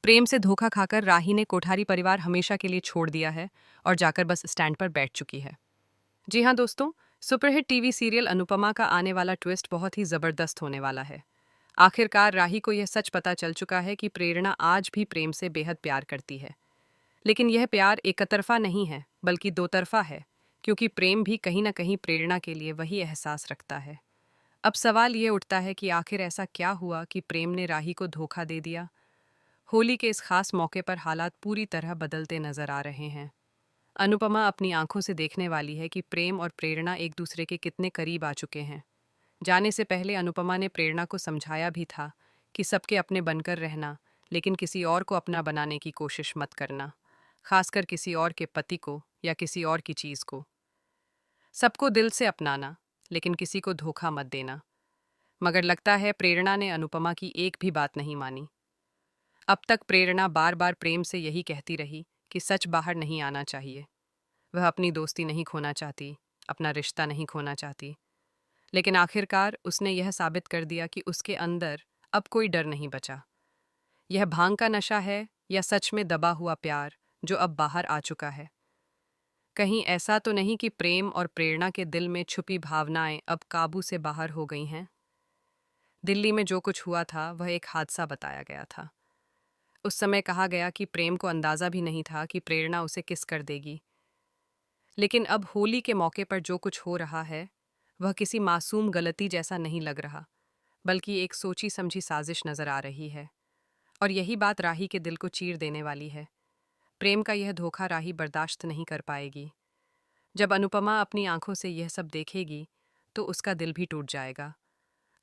प्रेम से धोखा खाकर राही ने कोठारी परिवार हमेशा के लिए छोड़ दिया है और जाकर बस स्टैंड पर बैठ चुकी है। जी हाँ दोस्तों, सुपरहिट टीवी सीरियल अनुपमा का आने वाला ट्विस्ट बहुत ही जबरदस्त होने वाला है। आखिरकार राही को यह सच पता चल चुका है कि प्रेरणा आज भी प्रेम से बेहद प्यार करती है। लेकिन यह प्यार एक तरफा नहीं है, बल्कि दो तरफा है, क्योंकि प्रेम भी कहीं ना कहीं प्रेरणा के लिए वही एहसास रखता है। अब सवाल ये उठता है कि आखिर ऐसा क्या हुआ कि प्रेम ने राही को धोखा दे दिया। होली के इस खास मौके पर हालात पूरी तरह बदलते नजर आ रहे हैं। अनुपमा अपनी आंखों से देखने वाली है कि प्रेम और प्रेरणा एक दूसरे के कितने करीब आ चुके हैं। जाने से पहले अनुपमा ने प्रेरणा को समझाया भी था कि सबके अपने बनकर रहना, लेकिन किसी और को अपना बनाने की कोशिश मत करना, खासकर किसी और के पति को या किसी और की चीज को। सबको दिल से अपनाना, लेकिन किसी को धोखा मत देना। मगर लगता है प्रेरणा ने अनुपमा की एक भी बात नहीं मानी। अब तक प्रेरणा बार बार प्रेम से यही कहती रही कि सच बाहर नहीं आना चाहिए। वह अपनी दोस्ती नहीं खोना चाहती, अपना रिश्ता नहीं खोना चाहती। लेकिन आखिरकार उसने यह साबित कर दिया कि उसके अंदर अब कोई डर नहीं बचा। यह भांग का नशा है या सच में दबा हुआ प्यार जो अब बाहर आ चुका है। कहीं ऐसा तो नहीं कि प्रेम और प्रेरणा के दिल में छुपी भावनाएं अब काबू से बाहर हो गई हैं। दिल्ली में जो कुछ हुआ था वह एक हादसा बताया गया था। उस समय कहा गया कि प्रेम को अंदाजा भी नहीं था कि प्रेरणा उसे किस कर देगी। लेकिन अब होली के मौके पर जो कुछ हो रहा है वह किसी मासूम गलती जैसा नहीं लग रहा, बल्कि एक सोची समझी साजिश नजर आ रही है। और यही बात राही के दिल को चीर देने वाली है। प्रेम का यह धोखा राही बर्दाश्त नहीं कर पाएगी। जब अनुपमा अपनी आंखों से यह सब देखेगी तो उसका दिल भी टूट जाएगा।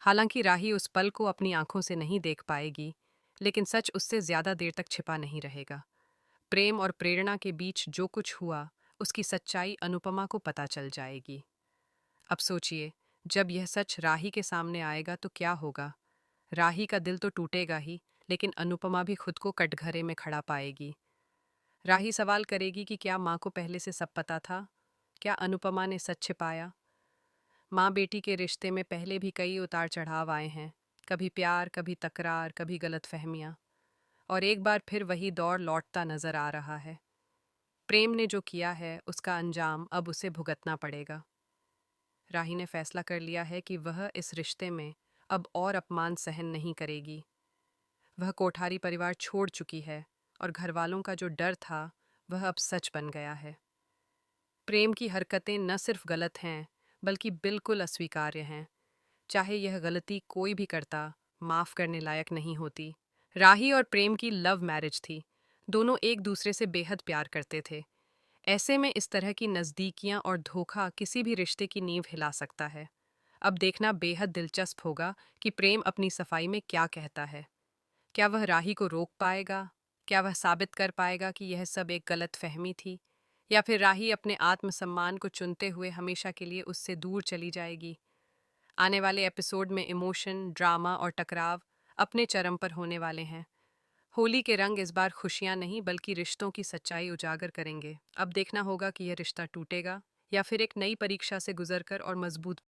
हालांकि राही उस पल को अपनी आंखों से नहीं देख पाएगी, लेकिन सच उससे ज्यादा देर तक छिपा नहीं रहेगा। प्रेम और प्रेरणा के बीच जो कुछ हुआ उसकी सच्चाई अनुपमा को पता चल जाएगी। अब सोचिए, जब यह सच राही के सामने आएगा तो क्या होगा। राही का दिल तो टूटेगा ही, लेकिन अनुपमा भी खुद को कटघरे में खड़ा पाएगी। राही सवाल करेगी कि क्या माँ को पहले से सब पता था, क्या अनुपमा ने सच छिपाया। माँ बेटी के रिश्ते में पहले भी कई उतार चढ़ाव आए हैं, कभी प्यार, कभी तकरार, कभी गलतफहमियाँ, और एक बार फिर वही दौर लौटता नजर आ रहा है। प्रेम ने जो किया है उसका अंजाम अब उसे भुगतना पड़ेगा। राही ने फैसला कर लिया है कि वह इस रिश्ते में अब और अपमान सहन नहीं करेगी। वह कोठारी परिवार छोड़ चुकी है और घरवालों का जो डर था वह अब सच बन गया है। प्रेम की हरकतें न सिर्फ गलत हैं, बल्कि बिल्कुल अस्वीकार्य हैं। चाहे यह गलती कोई भी करता, माफ करने लायक नहीं होती। राही और प्रेम की लव मैरिज थी। दोनों एक दूसरे से बेहद प्यार करते थे। ऐसे में इस तरह की नज़दीकियां और धोखा किसी भी रिश्ते की नींव हिला सकता है। अब देखना बेहद दिलचस्प होगा कि प्रेम अपनी सफाई में क्या कहता है। क्या वह राही को रोक पाएगा? क्या वह साबित कर पाएगा कि यह सब एक गलत फहमी थी? या फिर राही अपने आत्मसम्मान को चुनते हुए हमेशा के लिए उससे दूर चली जाएगी? आने वाले एपिसोड में इमोशन, ड्रामा और टकराव अपने चरम पर होने वाले हैं। होली के रंग इस बार खुशियां नहीं बल्कि रिश्तों की सच्चाई उजागर करेंगे। अब देखना होगा कि यह रिश्ता टूटेगा या फिर एक नई परीक्षा से गुजरकर और मजबूत